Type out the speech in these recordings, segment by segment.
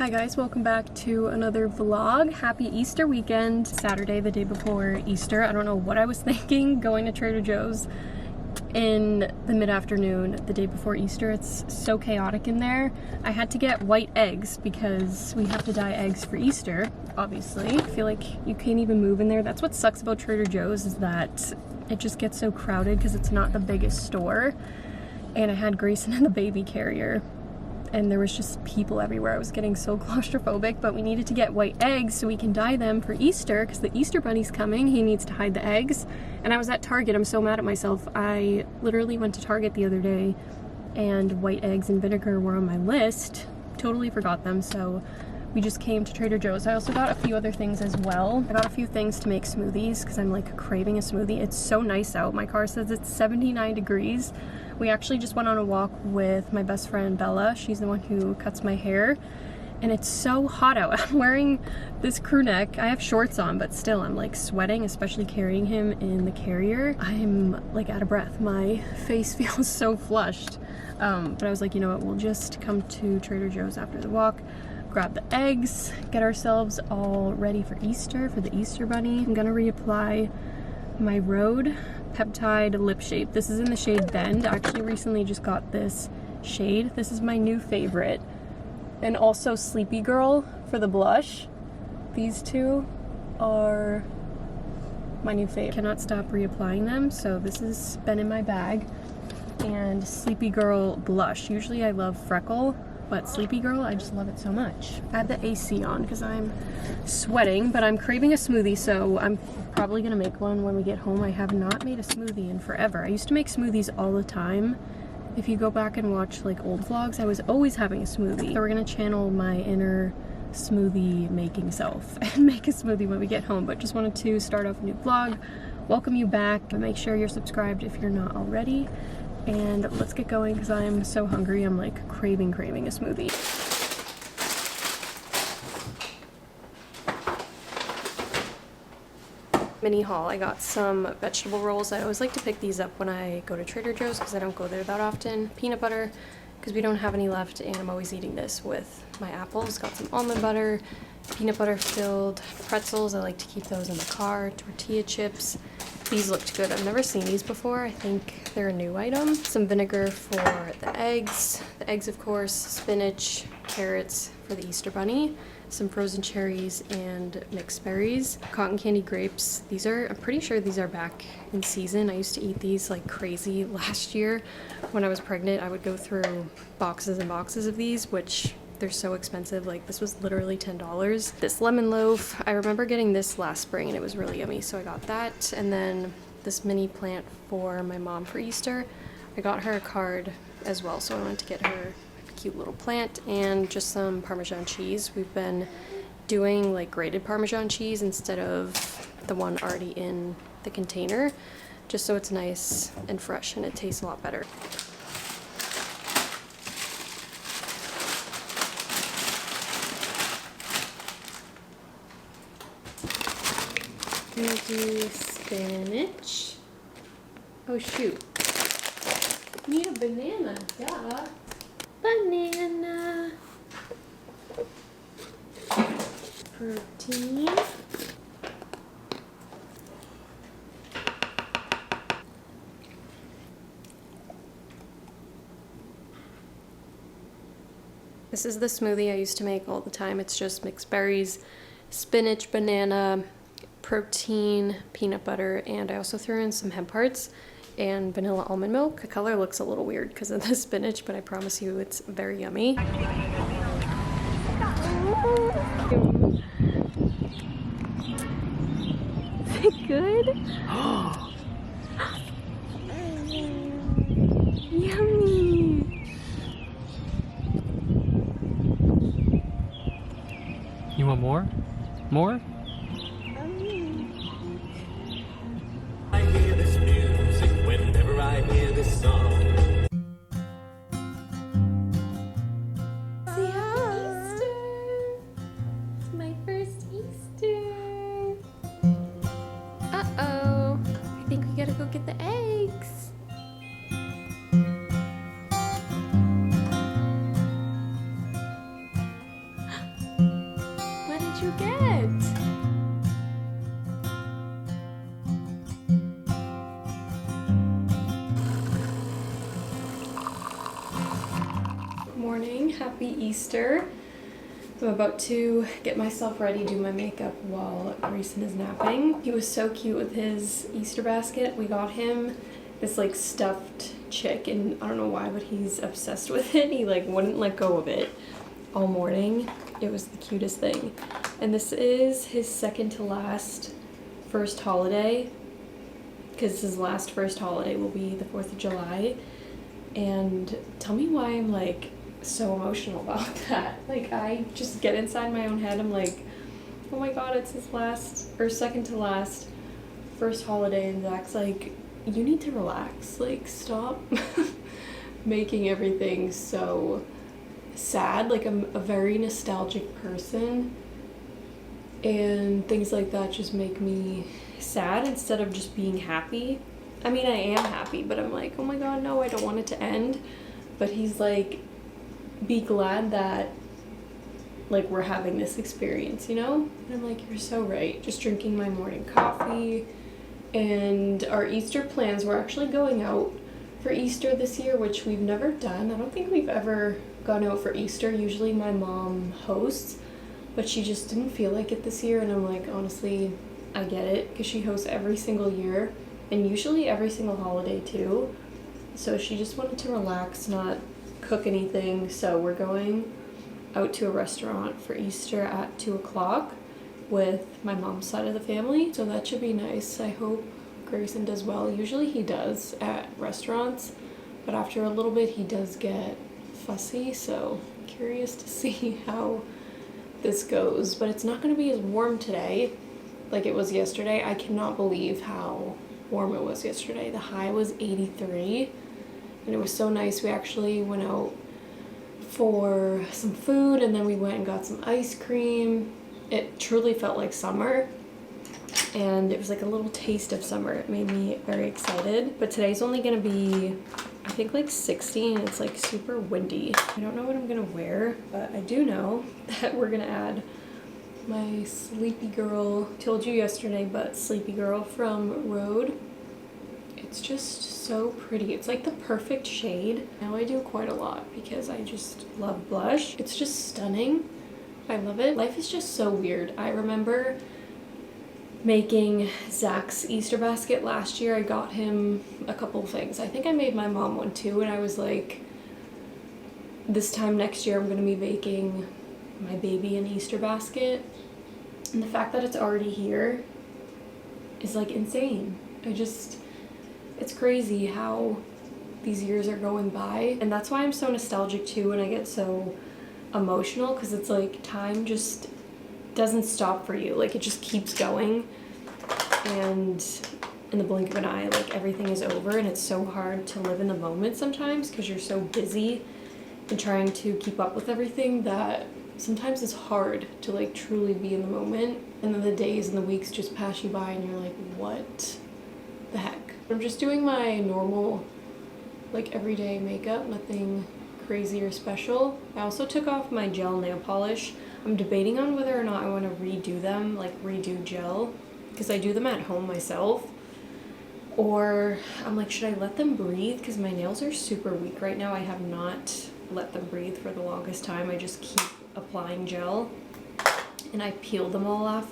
Hi guys, welcome back to another vlog. Happy Easter weekend. Saturday, the day before Easter. I don't know what I was thinking going to Trader Joe's in the mid-afternoon the day before Easter. It's so chaotic in there. I had to get white eggs because we have to dye eggs for Easter, obviously. I feel like you can't even move in there. That's what sucks about Trader Joe's, is that it just gets so crowded because it's not the biggest store. And I had Grayson in the baby carrier, and there was just people everywhere. I was getting so claustrophobic, but we needed to get white eggs so we can dye them for Easter because the Easter bunny's coming. He needs to hide the eggs. And I was at Target. I'm so mad at myself. I literally went to Target the other day and white eggs and vinegar were on my list. Totally forgot them, so we just came to Trader Joe's. I also got a few other things as well. I got a few things to make smoothies because I'm like craving a smoothie. It's so nice out. My car says it's 79 degrees. We actually just went on a walk with my best friend Bella. She's the one who cuts my hair. And it's so hot out. I'm wearing this crew neck. I have shorts on, but still I'm like sweating, especially carrying him in the carrier. I'm like out of breath. My face feels so flushed. But I was like, you know what, we'll just come to Trader Joe's after the walk, grab the eggs, get ourselves all ready for Easter, for the Easter bunny. I'm gonna reapply my Rhode Peptide Lip Shade. This is in the shade Bend. I actually recently just got this shade. This is my new favorite. And also Sleepy Girl for the blush. These two are my new favorite. Cannot stop reapplying them, so this has been in my bag. And Sleepy Girl blush. Usually I love Freckle, but Sleepy Girl, I just love it so much. I have the AC on because I'm sweating, but I'm craving a smoothie, so I'm probably gonna make one when we get home. I have not made a smoothie in forever. I used to make smoothies all the time. If you go back and watch like old vlogs, I was always having a smoothie. So we're gonna channel my inner smoothie making self and make a smoothie when we get home. But just wanted to start off a new vlog, welcome you back, make sure you're subscribed if you're not already. And let's get going because I'm so hungry. I'm like craving a smoothie. Mini haul. I got some vegetable rolls. I always like to pick these up when I go to Trader Joe's because I don't go there that often. Peanut butter because we don't have any left, and I'm always eating this with my apples. Got some almond butter, peanut butter filled pretzels. I like to keep those in the car. Tortilla chips. These looked good. I've never seen these before. I think they're a new item. Some vinegar for the eggs. The eggs, of course. Spinach, carrots for the Easter bunny. Some frozen cherries and mixed berries. Cotton candy grapes. These are, I'm pretty sure these are back in season. I used to eat these like crazy last year. When I was pregnant, I would go through boxes and boxes of these, which they're so expensive. Like this was literally $10. This lemon loaf, I remember getting this last spring and it was really yummy, so I got that. And then this mini plant for my mom for Easter. I got her a card as well, so I wanted to get her a cute little plant and just some Parmesan cheese. We've been doing like grated Parmesan cheese instead of the one already in the container, just so it's nice and fresh and it tastes a lot better. I'm gonna do spinach. Oh shoot. Need a banana, duh. Banana. Protein. This is the smoothie I used to make all the time. It's just mixed berries, spinach, banana, protein, peanut butter, and I also threw in some hemp hearts and vanilla almond milk. The color looks a little weird because of the spinach, but I promise you it's very yummy. Is it good? Yummy! You want more? More? I hear this music whenever I hear this song. Say happy Easter! It's my first Easter! Uh-oh! I think we gotta go get the eggs! you get? Morning, happy Easter. I'm about to get myself ready, do my makeup while Grayson is napping. He was so cute with his Easter basket. We got him this like stuffed chick, and I don't know why, but he's obsessed with it. He like wouldn't let go of it all morning. It was the cutest thing. And this is his second to last first holiday, because his last first holiday will be the 4th of July. And tell me why I'm like so emotional about that. Like, I just get inside my own head. I'm like, oh my god, it's his last or second to last first holiday, and Zach's like, you need to relax. Like, stop making everything so sad. Like, I'm a very nostalgic person, and things like that just make me sad instead of just being happy. I mean, I am happy, but I'm like, oh my god, no, I don't want it to end. But he's like, be glad that like we're having this experience, you know? And I'm like, you're so right. Just drinking my morning coffee. And our Easter plans, we're actually going out for Easter this year, which we've never done. I don't think we've ever gone out for Easter. Usually my mom hosts, but she just didn't feel like it this year. And I'm like, honestly, I get it, because she hosts every single year and usually every single holiday too. So she just wanted to relax, not cook anything. So we're going out to a restaurant for Easter at 2 o'clock with my mom's side of the family. So that should be nice. I hope Grayson does well. Usually he does at restaurants, but after a little bit he does get fussy. So curious to see how this goes. But it's not going to be as warm today like it was yesterday. I cannot believe how warm it was yesterday. The high was 83. And it was so nice. We actually went out for some food, and then we went and got some ice cream. It truly felt like summer, and it was like a little taste of summer. It made me very excited. But today's only gonna be, I think, like 60, and it's like super windy. I don't know what I'm gonna wear, but I do know that we're gonna add my Sleepy Girl, told you yesterday, but Sleepy Girl from Rhode. It's just so pretty. It's like the perfect shade. Now I do quite a lot because I just love blush. It's just stunning. I love it. Life is just so weird. I remember making Zach's Easter basket last year. I got him a couple things. I think I made my mom one too, and I was like, this time next year I'm gonna be making my baby an Easter basket. And the fact that it's already here is like insane. It's crazy how these years are going by. And that's why I'm so nostalgic too, and I get so emotional, because it's like time just doesn't stop for you. Like, it just keeps going, and in the blink of an eye, like, everything is over. And it's so hard to live in the moment sometimes because you're so busy and trying to keep up with everything that sometimes it's hard to like truly be in the moment. And then the days and the weeks just pass you by and you're like, what the heck? I'm just doing my normal, like, everyday makeup, nothing crazy or special. I also took off my gel nail polish. I'm debating on whether or not I want to redo them, like redo gel, because I do them at home myself. Or I'm like, should I let them breathe? Because my nails are super weak right now. I have not let them breathe for the longest time. I just keep applying gel, and I peeled them all off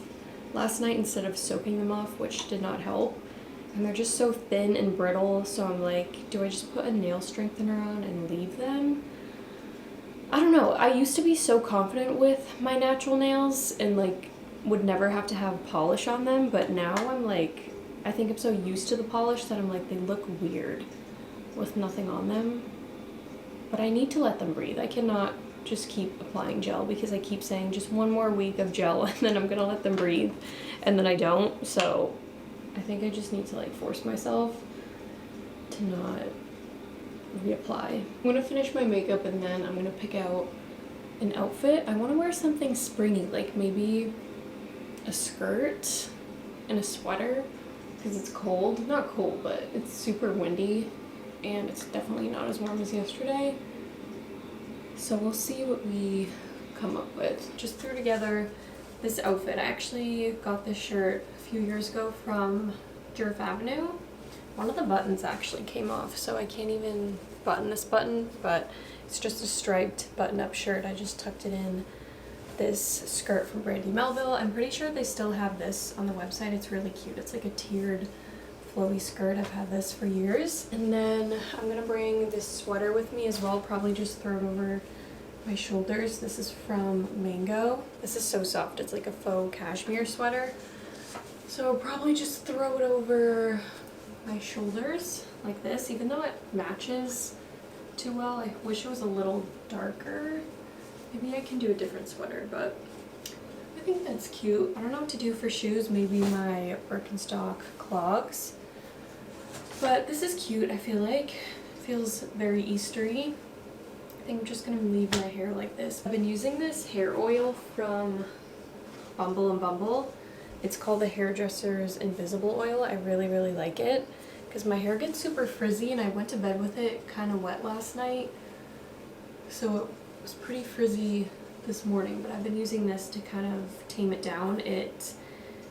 last night instead of soaking them off, which did not help. And they're just so thin and brittle, so I'm like, do I just put a nail strengthener on and leave them? I don't know. I used to be so confident with my natural nails and like would never have to have polish on them, but now I'm like, I think I'm so used to the polish that I'm like, they look weird with nothing on them. But I need to let them breathe. I cannot just keep applying gel, because I keep saying just one more week of gel and then I'm gonna let them breathe, and then I don't. So I think I just need to like force myself to not reapply. I'm gonna finish my makeup and then I'm gonna pick out an outfit. I want to wear something springy, like maybe a skirt and a sweater, because it's cold. Not cold, but it's super windy, and it's definitely not as warm as yesterday. So we'll see what we come up with. Just threw together this outfit. I actually got this shirt a few years ago from Jerf Avenue. One of the buttons actually came off, so I can't even button this button, but it's just a striped button-up shirt. I just tucked it in this skirt from Brandy Melville. I'm pretty sure they still have this on the website. It's really cute. It's like a tiered flowy skirt. I've had this for years. And then I'm gonna bring this sweater with me as well, probably just throw it over my shoulders. This is from Mango. This is so soft. It's like a faux cashmere sweater. So I'll probably just throw it over my shoulders like this, even though it matches too well. I wish it was a little darker. Maybe I can do a different sweater, but I think that's cute. I don't know what to do for shoes. Maybe my Birkenstock clogs. But this is cute, I feel like. It feels very Eastery. I think I'm just gonna leave my hair like this. I've been using this hair oil from Bumble and Bumble. It's called the Hairdresser's Invisible Oil. I really, really like it because my hair gets super frizzy, and I went to bed with it kind of wet last night. So it was pretty frizzy this morning, but I've been using this to kind of tame it down. It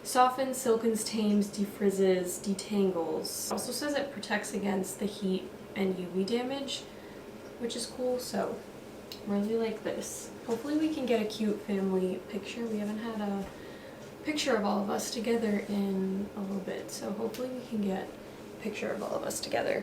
softens, silkens, tames, defrizzes, detangles. It also says it protects against the heat and UV damage, which is cool, so I really like this. Hopefully we can get a cute family picture. We haven't had a picture of all of us together in a little bit, so hopefully we can get a picture of all of us together.